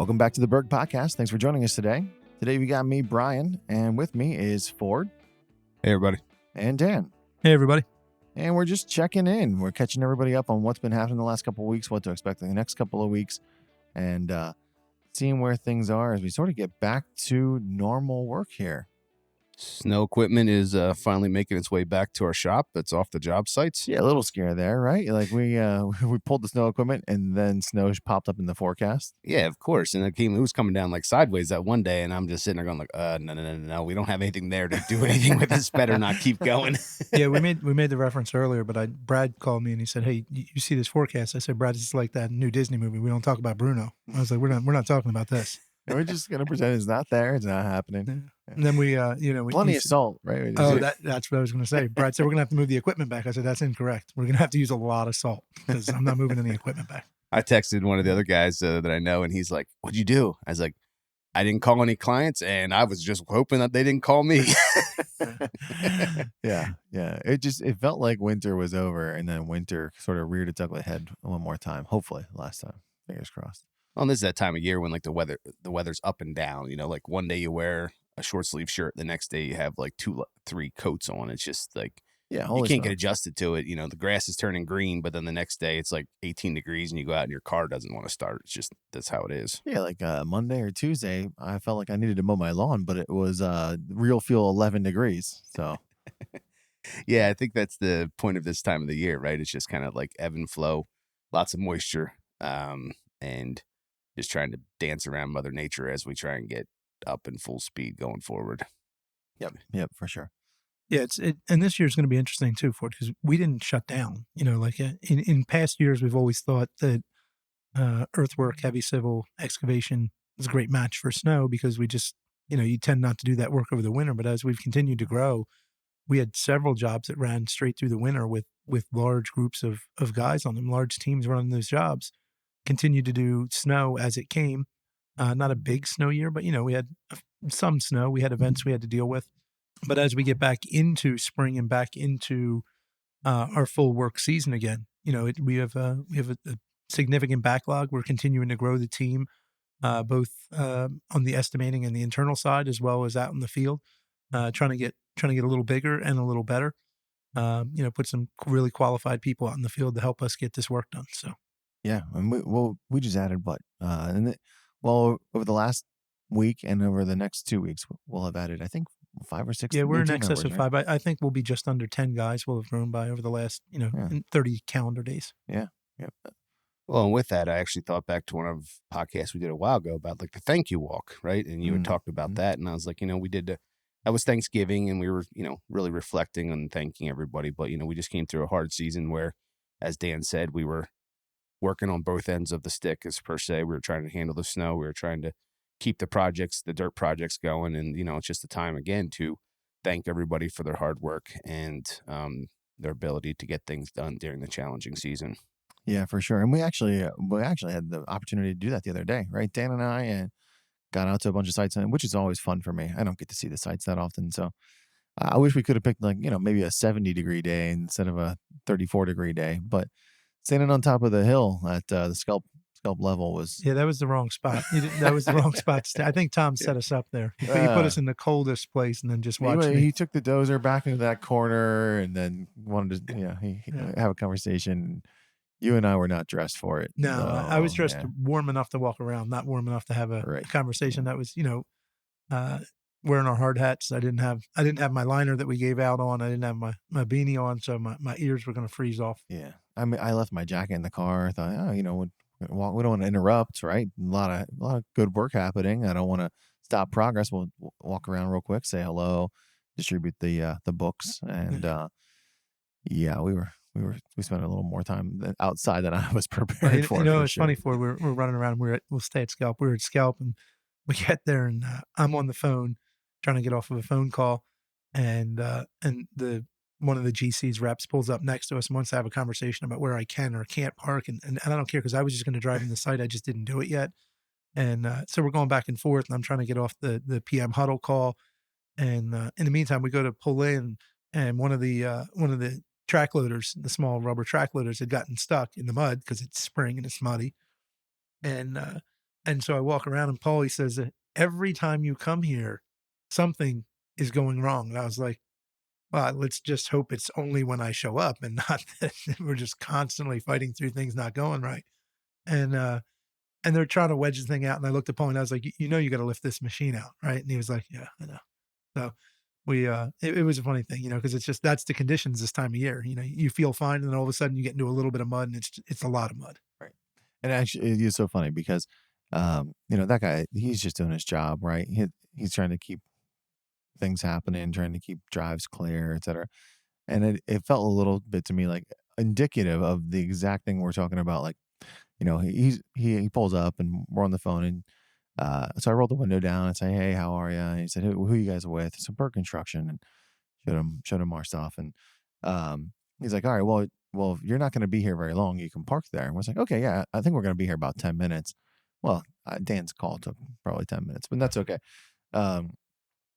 Welcome back to the Berg podcast. Thanks for joining us today. Today we got me, Brian, and with me is Ford. Hey, everybody. And Dan. Hey, everybody. And we're just checking in. We're catching everybody up on what's been happening the last couple of weeks, what to expect in the next couple of weeks, and seeing where things are as we sort of get back to normal work here. Snow equipment is finally making its way back to our shop. It's off the job sites. Yeah, a little scare there, right? Like we pulled the snow equipment and then snow popped up in the forecast. Yeah, of course. And it was coming down like sideways that one day, and I'm just sitting there going like, no, we don't have anything there to do anything with this. Better not keep going. Yeah, we made the reference earlier, but Brad called me and he said, "Hey, you see this forecast?" I said, "Brad, it's like that new Disney movie. We don't talk about Bruno." I was like, "We're not talking about this." We're just gonna pretend it's not there. It's not happening. Yeah. And then we plenty of salt, right? That's what I was going to say. Brad said we're going to have to move the equipment back. I said that's incorrect. We're going to have to use a lot of salt because I'm not moving any equipment back. I texted one of the other guys that I know, and he's like, "What'd you do?" I was like, "I didn't call any clients, and I was just hoping that they didn't call me." Yeah. It felt like winter was over, and then winter sort of reared its ugly head one more time. Hopefully, last time. Fingers crossed. Well, this is that time of year when like the weather's up and down. You know, like one day you wear a short sleeve shirt, the next day you have like 2-3 coats on. It's just like you can't get adjusted to it. You know, the grass is turning green, but then the next day it's like 18 degrees, and you go out and your car doesn't want to start. It's just that's how it is. Yeah, like Monday or Tuesday, I felt like I needed to mow my lawn, but it was real feel 11 degrees. So. Yeah, I think that's the point of this time of the year, right? It's just kind of like ebb and flow, lots of moisture, and just trying to dance around Mother Nature as we try and get up in full speed going forward. Yep, for sure. Yeah, and this year's going to be interesting too, Ford, because we didn't shut down. You know, like in past years, we've always thought that earthwork, heavy civil excavation is a great match for snow because we just, you tend not to do that work over the winter. But as we've continued to grow, we had several jobs that ran straight through the winter with large groups of guys on them, large teams running those jobs. Continued to do snow as it came. Not a big snow year, but we had some snow. We had events we had to deal with. But as we get back into spring and back into our full work season again, we have a significant backlog. We're continuing to grow the team, both on the estimating and the internal side, as well as out in the field, trying to get a little bigger and a little better. Put some really qualified people out in the field to help us get this work done. So. Yeah, and we just added what, over the last week and over the next 2 weeks, we'll have added, I think, 5 or 6. Yeah, we're in excess of 5. I think we'll be just under 10 guys. We'll have grown by over the last, 30 calendar days. Yeah. Well, and with that, I actually thought back to one of the podcasts we did a while ago about like the thank you walk, right? And you had talked about that, and I was like, we did that was Thanksgiving, and we were, really reflecting and thanking everybody. But we just came through a hard season where, as Dan said, we were working on both ends of the stick, as per se. We were trying to handle the snow. We were trying to keep the dirt projects going. And, it's just the time again to thank everybody for their hard work and their ability to get things done during the challenging season. Yeah, for sure. And we actually had the opportunity to do that the other day, right? Dan and I got out to a bunch of sites, which is always fun for me. I don't get to see the sites that often. So I wish we could have picked maybe a 70-degree day instead of a 34-degree day, but standing on top of the hill at the scalp level was... Yeah, that was the wrong spot. That was the wrong spot to stay. I think Tom set us up there. He put us in the coldest place and then just watched me. He took the dozer back into that corner and then wanted to have a conversation. You and I were not dressed for it. No, I was dressed warm enough to walk around, not warm enough to have a conversation. That was, wearing our hard hats. I didn't have my liner that we gave out on. I didn't have my beanie on, so my ears were going to freeze off. Yeah. I mean, I left my jacket in the car. I thought, we don't want to interrupt, right? A lot of good work happening. I don't want to stop progress. We'll walk around real quick, say hello, distribute the books, and we spent a little more time outside than I was prepared for. It's funny we're running around. We'll stay at Scalp. We're at Scalp, and we get there, and I'm on the phone trying to get off of a phone call, and one of the GC's reps pulls up next to us and wants to have a conversation about where I can or can't park. And I don't care because I was just going to drive in the site. I just didn't do it yet. And so we're going back and forth, and I'm trying to get off the PM huddle call. And in the meantime, we go to pull in, and one of the track loaders, the small rubber track loaders, had gotten stuck in the mud because it's spring and it's muddy. And And so I walk around and Paulie says that every time you come here, something is going wrong. And I was like, well, let's just hope it's only when I show up and not that we're just constantly fighting through things not going right. And, uh, and they're trying to wedge the thing out. And I looked at Paul and I was like, you know, you got to lift this machine out. Right. And he was like, yeah, I know. So it was a funny thing, you know, cause it's just, that's the conditions this time of year. You know, you feel fine. And then all of a sudden you get into a little bit of mud and it's a lot of mud. Right. And actually, it is so funny because, that guy, he's just doing his job, right? He's trying to keep things happening, trying to keep drives clear, et cetera. And it felt a little bit to me like indicative of the exact thing we're talking about. Like, he pulls up and we're on the phone, and so I rolled the window down and say, "Hey, how are you?" And he said, "Who you guys with?" It's a Berg Construction, and showed him our stuff, and he's like, "All right, well, if you're not going to be here very long, you can park there." And I was like, "Okay, yeah, I think we're going to be here about 10 minutes." Well, Dan's call took probably 10 minutes, but that's okay. Um,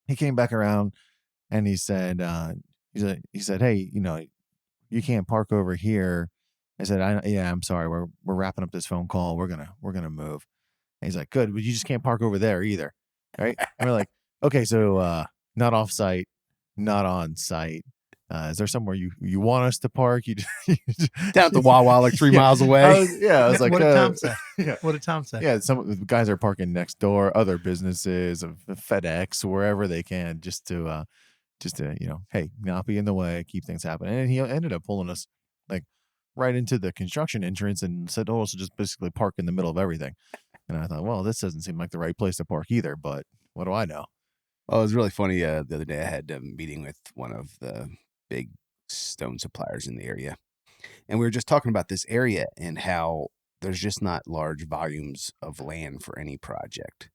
he came back around and he said, "Hey, you can't park over here." I said, "Yeah, I'm sorry. We're wrapping up this phone call. We're gonna move." And he's like, "Good, but you just can't park over there either." Right? And we're like, "Okay, so not off site, not on site. Is there somewhere you want us to park?" Down at the Wawa, like 3 Yeah, miles away. I was like, What did Tom say? yeah. What did Tom say? Yeah, some of the guys are parking next door, other businesses, of FedEx, wherever they can, just to hey, not be in the way, keep things happening. And he ended up pulling us like right into the construction entrance and said, "Oh, so just basically park in the middle of everything." And I thought, well, this doesn't seem like the right place to park either, but what do I know? Oh, it was really funny. The other day I had a meeting with one of the big stone suppliers in the area. And we were just talking about this area and how there's just not large volumes of land for any project.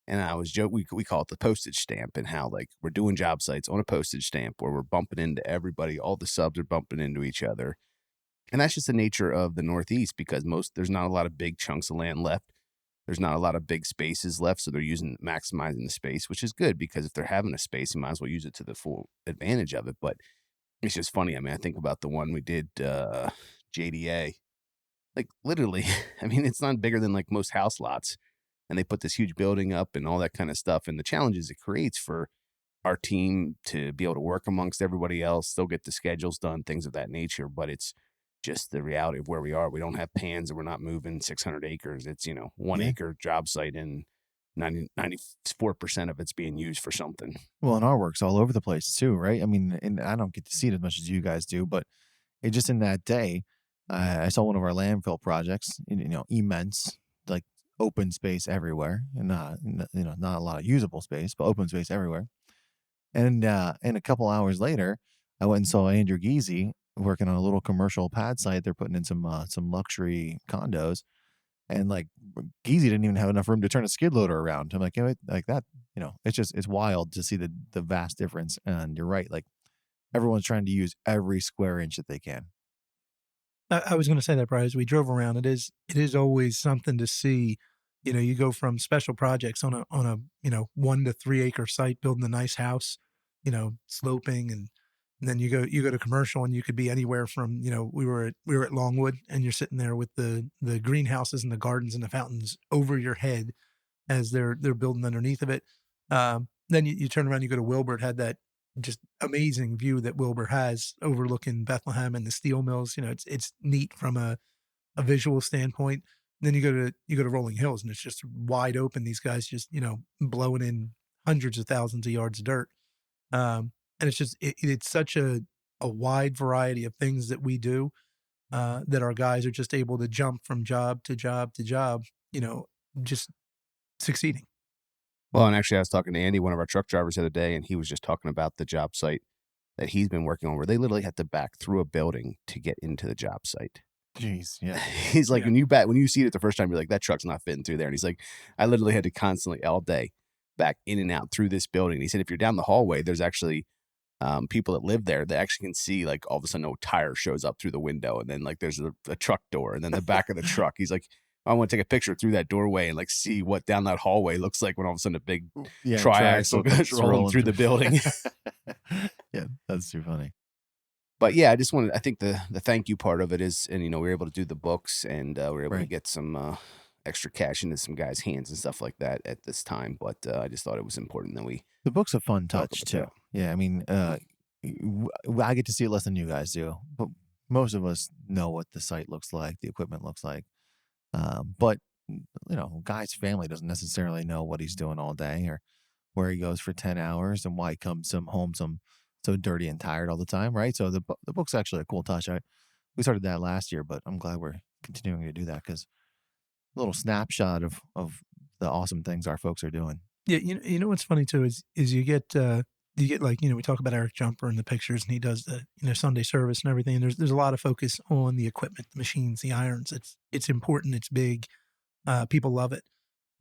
And I was joking, we call it the postage stamp, and how like we're doing job sites on a postage stamp where we're bumping into everybody, all the subs are bumping into each other. And that's just the nature of the Northeast, because there's not a lot of big chunks of land left. There's not a lot of big spaces left. So they're maximizing the space, which is good, because if they're having a space, you might as well use it to the full advantage of it. But it's just funny. I mean, I think about the one we did, JDA, like literally, I mean, it's not bigger than like most house lots. And they put this huge building up and all that kind of stuff. And the challenges it creates for our team to be able to work amongst everybody else, still get the schedules done, things of that nature. But it's just the reality of where we are. We don't have pans and we're not moving 600 acres. It's, 1 Yeah. acre job site, and 94% of it's being used for something. Well, and our work's all over the place too, right? I mean, and I don't get to see it as much as you guys do, but it just in that day, I saw one of our landfill projects, immense, like open space everywhere, and not a lot of usable space, but open space everywhere. And a couple hours later, I went and saw Andrew Geezy working on a little commercial pad site. They're putting in some luxury condos, and like Geezy didn't even have enough room to turn a skid loader around. I'm like, like that, it's wild to see the vast difference. And you're right, like everyone's trying to use every square inch that they can. I was going to say that, Brian, as we drove around, it is always something to see. You know, you go from special projects on a 1 to 3 acre site, building a nice house, sloping, and then you go to commercial, and you could be anywhere from, we were at Longwood, and you're sitting there with the greenhouses and the gardens and the fountains over your head as they're building underneath of it. Then you turn around, you go to Wilbur. It had that just amazing view that Wilbur has overlooking Bethlehem and the steel mills. It's neat from a visual standpoint. Then you go to Rolling Hills, and it's just wide open. These guys just blowing in hundreds of thousands of yards of dirt. And it's just it's such a wide variety of things that we do, that our guys are just able to jump from job to job to job, just succeeding. Well, and actually, I was talking to Andy, one of our truck drivers, the other day, and he was just talking about the job site that he's been working on, where they literally had to back through a building to get into the job site. Jeez, yeah. He's like, Yeah. when you see it the first time, you're like, that truck's not fitting through there. And he's like, I literally had to constantly all day back in and out through this building. He said, if you're down the hallway, there's actually people that live there that actually can see, like, all of a sudden a tire shows up through the window, and then like there's a truck door, and then the back of the truck. He's like, I want to take a picture through that doorway and like see what down that hallway looks like when all of a sudden a big triaxle goes rolling through the building. Yeah, that's too funny. But yeah, I think the thank you part of it is, and we were able to do the books, and we were able to Right. get some extra cash into some guys' hands and stuff like that at this time. But I just thought it was important that we The book's a fun talk touch about too. that. Yeah, I mean, I get to see it less than you guys do, but most of us know what the site looks like, the equipment looks like. But guy's family doesn't necessarily know what he's doing all day or where he goes for 10 hours and why he comes home so dirty and tired all the time, right? So the book's actually a cool touch. We started that last year, but I'm glad we're continuing to do that because a little snapshot of the awesome things our folks are doing. Yeah, you know what's funny too is you get like, we talk about Eric Jumper in the pictures, and he does the Sunday service and everything. And there's a lot of focus on the equipment, the machines, the irons. It's important, it's big, people love it.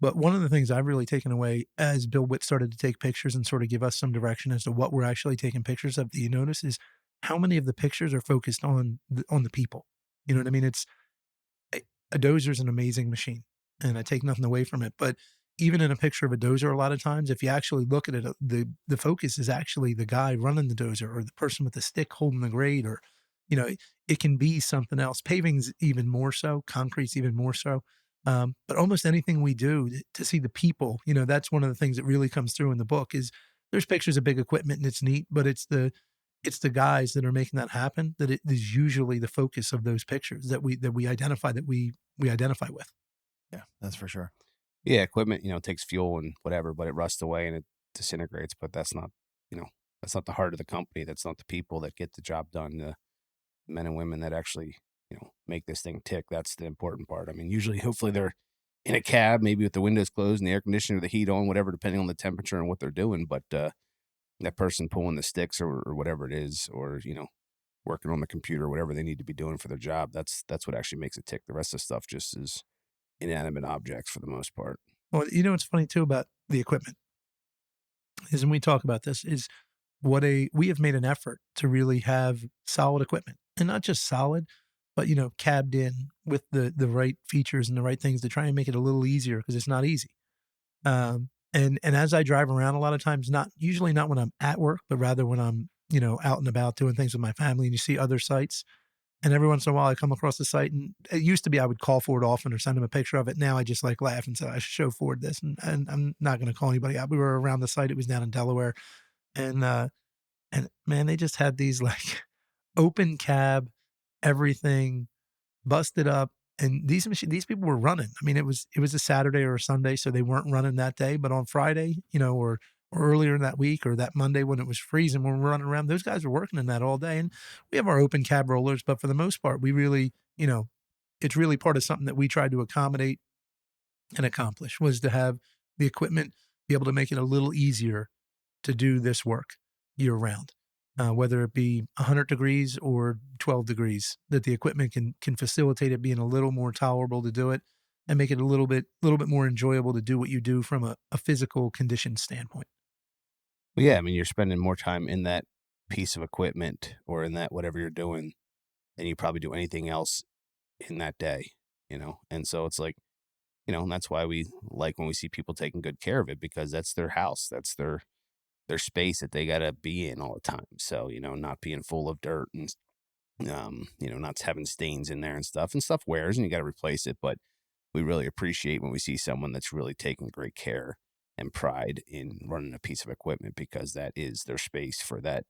But one of the things I've really taken away as Bill Witt started to take pictures and sort of give us some direction as to what we're actually taking pictures of, that you notice is how many of the pictures are focused on the people. You know what I mean? It's a dozer is an amazing machine, and I take nothing away from it. But even in a picture of a dozer, a lot of times, if you actually look at it, the focus is actually the guy running the dozer or the person with the stick holding the grade, or it can be something else. Paving's even more so, concrete's even more so. But almost anything we do to see the people, that's one of the things that really comes through in the book. Is there's pictures of big equipment and it's neat, but it's the guys that are making that happen that it is usually the focus of those pictures that we identify, that we identify with. Yeah, that's for sure. Yeah, equipment, takes fuel and whatever, but it rusts away and it disintegrates. But you know, that's not the heart of the company. That's not the people that get the job done. The men and women that actually, make this thing tick. That's the important part. I mean, usually, hopefully, they're in a cab, maybe with the windows closed and the air conditioner, the heat on, whatever, depending on the temperature and what they're doing. But that person pulling the sticks or whatever it is, or working on the computer, whatever they need to be doing for their job, that's what actually makes it tick. The rest of the stuff just is inanimate objects for the most part. Well, what's funny too about the equipment is, when we talk about this, is we have made an effort to really have solid equipment, and not just solid, but cabbed in with the right features and the right things to try and make it a little easier, because it's not easy. And as I drive around a lot of times, usually not when I'm at work, but rather when I'm out and about doing things with my family, and you see other sites. And every once in a while, I come across the site, and it used to be I would call Ford often or send him a picture of it. Now I just like laugh and say I should show Ford this, and I'm not going to call anybody out. We were around the site; it was down in Delaware, and man, they just had these like open cab, everything busted up. And these people were running. I mean, it was a Saturday or a Sunday, so they weren't running that day. But on Friday, or earlier in that week, or that Monday when it was freezing, when we were running around, those guys were working in that all day. And we have our open cab rollers, but for the most part, we really, it's really part of something that we tried to accommodate and accomplish, was to have the equipment be able to make it a little easier to do this work year round, whether it be 100 degrees or 12 degrees, that the equipment can facilitate it being a little more tolerable to do it, and make it a little bit more enjoyable to do what you do from a physical condition standpoint. Well, yeah, I mean, you're spending more time in that piece of equipment or in that whatever you're doing than you probably do anything else in that day. And so it's like, and that's why we like when we see people taking good care of it, because that's their house, that's their space that they gotta be in all the time. So, not being full of dirt and not having stains in there and stuff wears and you gotta replace it. But we really appreciate when we see someone that's really taking great care and pride in running a piece of equipment, because that is their space for that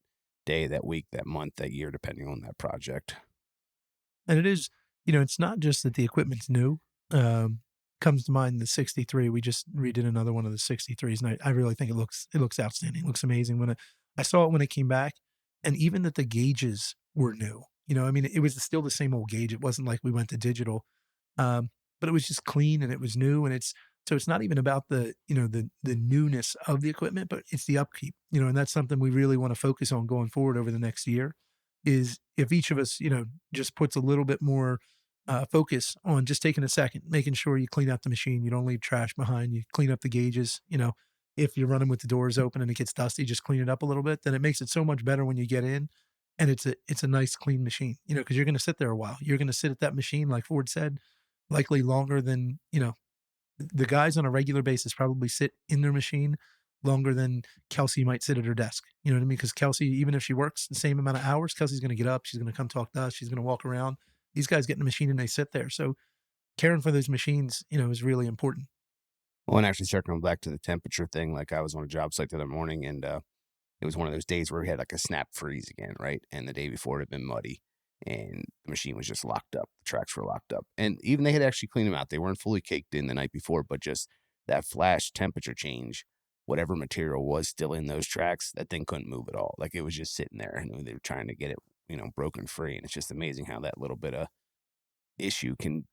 day, that week, that month, that year, depending on that project. And it is, it's not just that the equipment's new. Um, Comes to mind the 63. We just redid another one of the 63s, and I really think it looks outstanding. It looks amazing. I saw it when it came back, and even that the gauges were new. I mean, it was still the same old gauge. It wasn't like we went to digital, um, but it was just clean and it was new. And it's not even about the newness of the equipment, but it's the upkeep. And that's something we really want to focus on going forward over the next year. Is if each of us, just puts a little bit more focus on just taking a second, making sure you clean out the machine, you don't leave trash behind, you clean up the gauges. If you're running with the doors open and it gets dusty, just clean it up a little bit. Then it makes it so much better when you get in, and it's a nice clean machine. Because you're going to sit there a while. You're going to sit at that machine, like Ford said, likely longer than the guys on a regular basis probably sit in their machine longer than Kelsey might sit at her desk. You know what I mean? Because Kelsey, even if she works the same amount of hours, Kelsey's going to get up. She's going to come talk to us. She's going to walk around. These guys get in the machine and they sit there. So caring for those machines, is really important. Well, and actually circling back to the temperature thing, like I was on a job site the other morning and it was one of those days where we had like a snap freeze again, right? And the day before it had been muddy and the machine was just locked up. The tracks were locked up. And even they had actually cleaned them out. They weren't fully caked in the night before, but just that flash temperature change, whatever material was still in those tracks, that thing couldn't move at all. Like it was just sitting there and they were trying to get it, broken free. And it's just amazing how that little bit of issue can,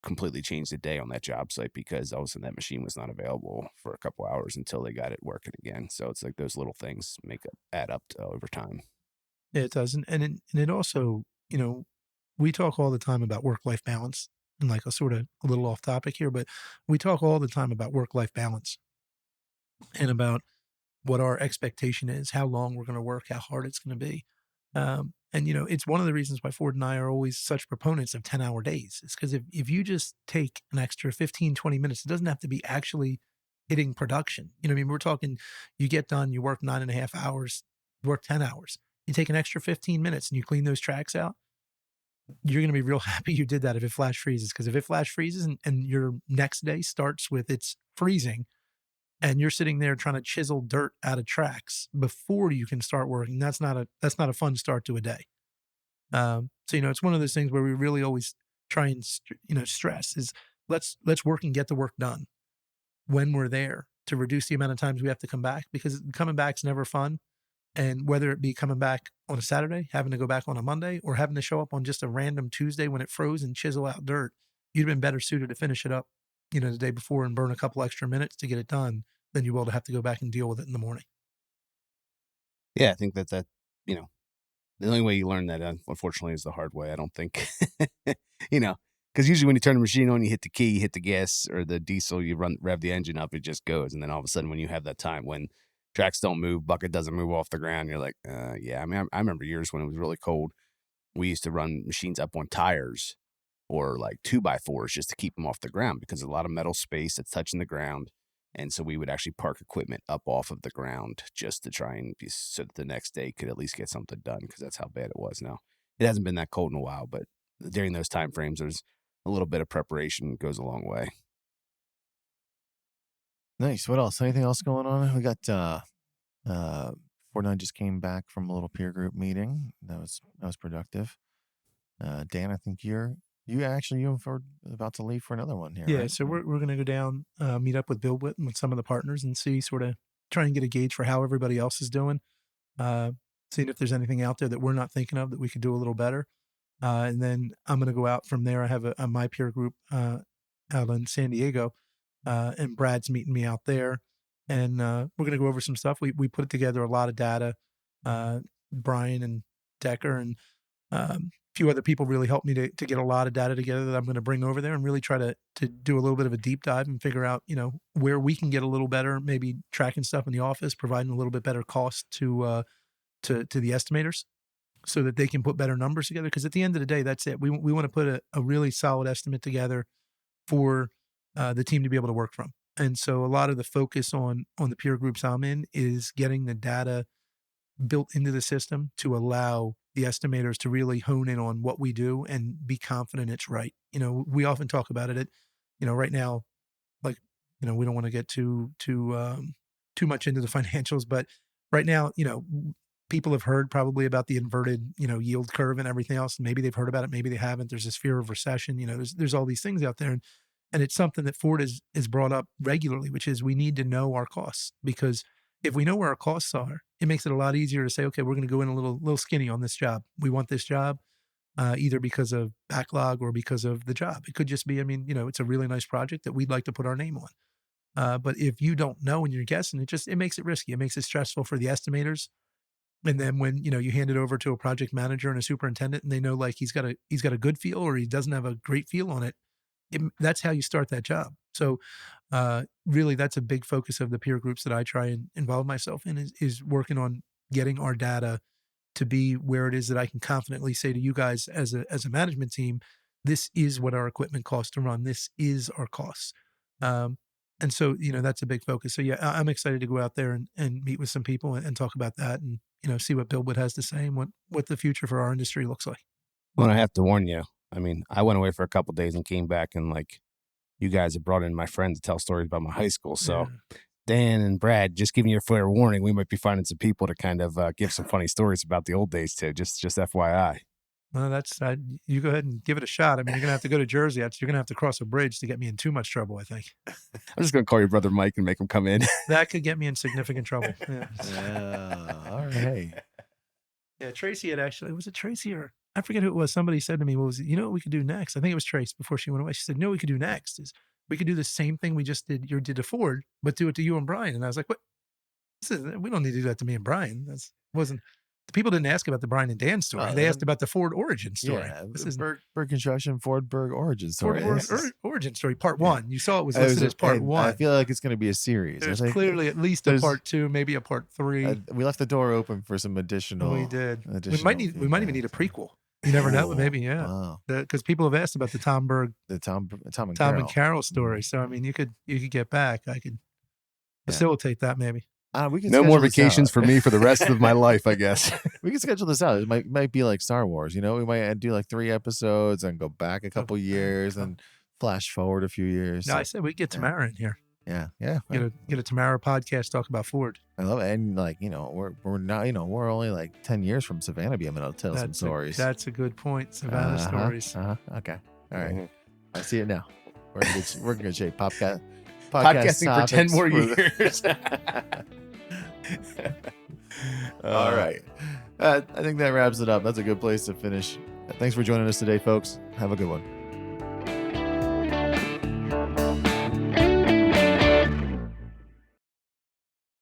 completely change the day on that job site because all of a sudden that machine was not available for a couple hours until they got it working again. So it's like those little things add up to, over time. Yeah, it does. And it also, we talk all the time about work-life balance, and like a little off topic here, but we talk all the time about work-life balance and about what our expectation is, how long we're going to work, how hard it's going to be. And it's one of the reasons why Ford and I are always such proponents of 10-hour days. It's because if you just take an extra 15, 20 minutes, it doesn't have to be actually hitting production. I mean, we're talking, you get done, you work 9.5 hours, you work 10 hours. You take an extra 15 minutes and you clean those tracks out, you're going to be real happy you did that if it flash freezes. Because if it flash freezes and your next day starts with it's freezing, and you're sitting there trying to chisel dirt out of tracks before you can start working, that's not a fun start to a day. So it's one of those things where we really always try and stress is let's work and get the work done when we're there to reduce the amount of times we have to come back, because coming back's never fun. And whether it be coming back on a Saturday, having to go back on a Monday, or having to show up on just a random Tuesday when it froze and chisel out dirt, you'd been better suited to finish it up, the day before and burn a couple extra minutes to get it done than you will to have to go back and deal with it in the morning. Yeah, I think that, you know, the only way you learn that, unfortunately, is the hard way. I don't think, you know, because usually when you turn the machine on, you hit the key, you hit the gas or the diesel, you rev the engine up, it just goes. And then all of a sudden, when you have that time when tracks don't move, bucket doesn't move off the ground, you're like, yeah. I mean, I remember years when it was really cold, we used to run machines up on tires or like 2x4s just to keep them off the ground because a lot of metal space that's touching the ground. And so we would actually park equipment up off of the ground just to try and be so that the next day could at least get something done because that's how bad it was. Now it hasn't been that cold in a while, but during those time frames, there's a little bit of preparation goes a long way. Nice. What else? Anything else going on? We got Ford and I just came back from a little peer group meeting. That was productive. Dan, I think you and Ford about to leave for another one here, Yeah, right? so we're going to go down, meet up with Bill Whit and with some of the partners and see try and get a gauge for how everybody else is doing. Seeing if there's anything out there that we're not thinking of that we could do a little better. And then I'm going to go out from there. I have my peer group out in San Diego, and Brad's meeting me out there. And we're going to go over some stuff. We put together a lot of data. Brian and Decker and a few other people really helped me to get a lot of data together that I'm going to bring over there and really try to do a little bit of a deep dive and figure out, where we can get a little better, maybe tracking stuff in the office, providing a little bit better cost to the estimators so that they can put better numbers together. Because at the end of the day, that's it. We want to put a really solid estimate together for the team to be able to work from. And so a lot of the focus on the peer groups I'm in is getting the data built into the system to allow the estimators to really hone in on what we do and be confident it's right. We often talk about it. Right now, like, we don't want to get too much into the financials, but right now, people have heard probably about the inverted, yield curve and everything else. Maybe they've heard about it, maybe they haven't. There's this fear of recession. There's all these things out there, and it's something that Ford is brought up regularly, which is we need to know our costs, because if we know where our costs are, it makes it a lot easier to say, okay, we're going to go in a little skinny on this job. We want this job, either because of backlog or because of the job. It could just be, it's a really nice project that we'd like to put our name on. But if you don't know and you're guessing, it makes it risky. It makes it stressful for the estimators. And then when, you hand it over to a project manager and a superintendent and they know like he's got a good feel or he doesn't have a great feel on it, that's how you start that job. So really, that's a big focus of the peer groups that I try and involve myself in is working on getting our data to be where it is that I can confidently say to you guys as a management team, this is what our equipment costs to run. This is our costs. And so, that's a big focus. So yeah, I'm excited to go out there and meet with some people and talk about that and, see what Billwood has to say and what the future for our industry looks like. Well, I have to warn you, I mean, I went away for a couple days and came back, and like you guys have brought in my friend to tell stories about my high school. So Dan and Brad, just giving you a fair warning, we might be finding some people to kind of give some funny stories about the old days too. Just FYI. Well, you go ahead and give it a shot. I mean, you're gonna have to go to Jersey. You're gonna have to cross a bridge to get me in too much trouble, I think. I'm just gonna call your brother Mike and make him come in. That could get me in significant trouble. Yeah. All right. Yeah, Tracy was it Tracy or I forget who it was. Somebody said to me, "What what we could do next?" I think it was Trace before she went away. She said, "No, what we could do next is we could do the same thing we just did. You did to Ford, but do it to you and Brian." And I was like, "What? We don't need to do that to me and Brian. That's wasn't." The people didn't ask about the Brian and Dan story. They asked about the Ford origin story. Yeah, this is Berg Construction Ford Berg origin story. Origin story, part one. You saw it was listed as part one. I feel like it's going to be a series. There's clearly at least a part 2, maybe a part 3. We left the door open for some additional. We did. We might even need a prequel. You never know. Maybe, yeah. Because people have asked about the Tom Berg, Tom and Carol story. So I mean, you could get back. I could facilitate that maybe. We can no more vacations for me for the rest of my life, I guess. We can schedule this out. It might be like Star Wars. We might do like 3 episodes and go back a couple years and flash forward a few years. No, I said we get Tamara in here. Yeah. Get a Tamara podcast, talk about Ford. I love it. And we're not, we're only like 10 years from Savannah being able to tell some stories. That's a good point. Savannah stories. Okay. All right. Mm-hmm. I see it now. We're in good shape. Podcasting for 10 more years. All right. I think that wraps it up. That's a good place to finish. Thanks for joining us today, folks. Have a good one.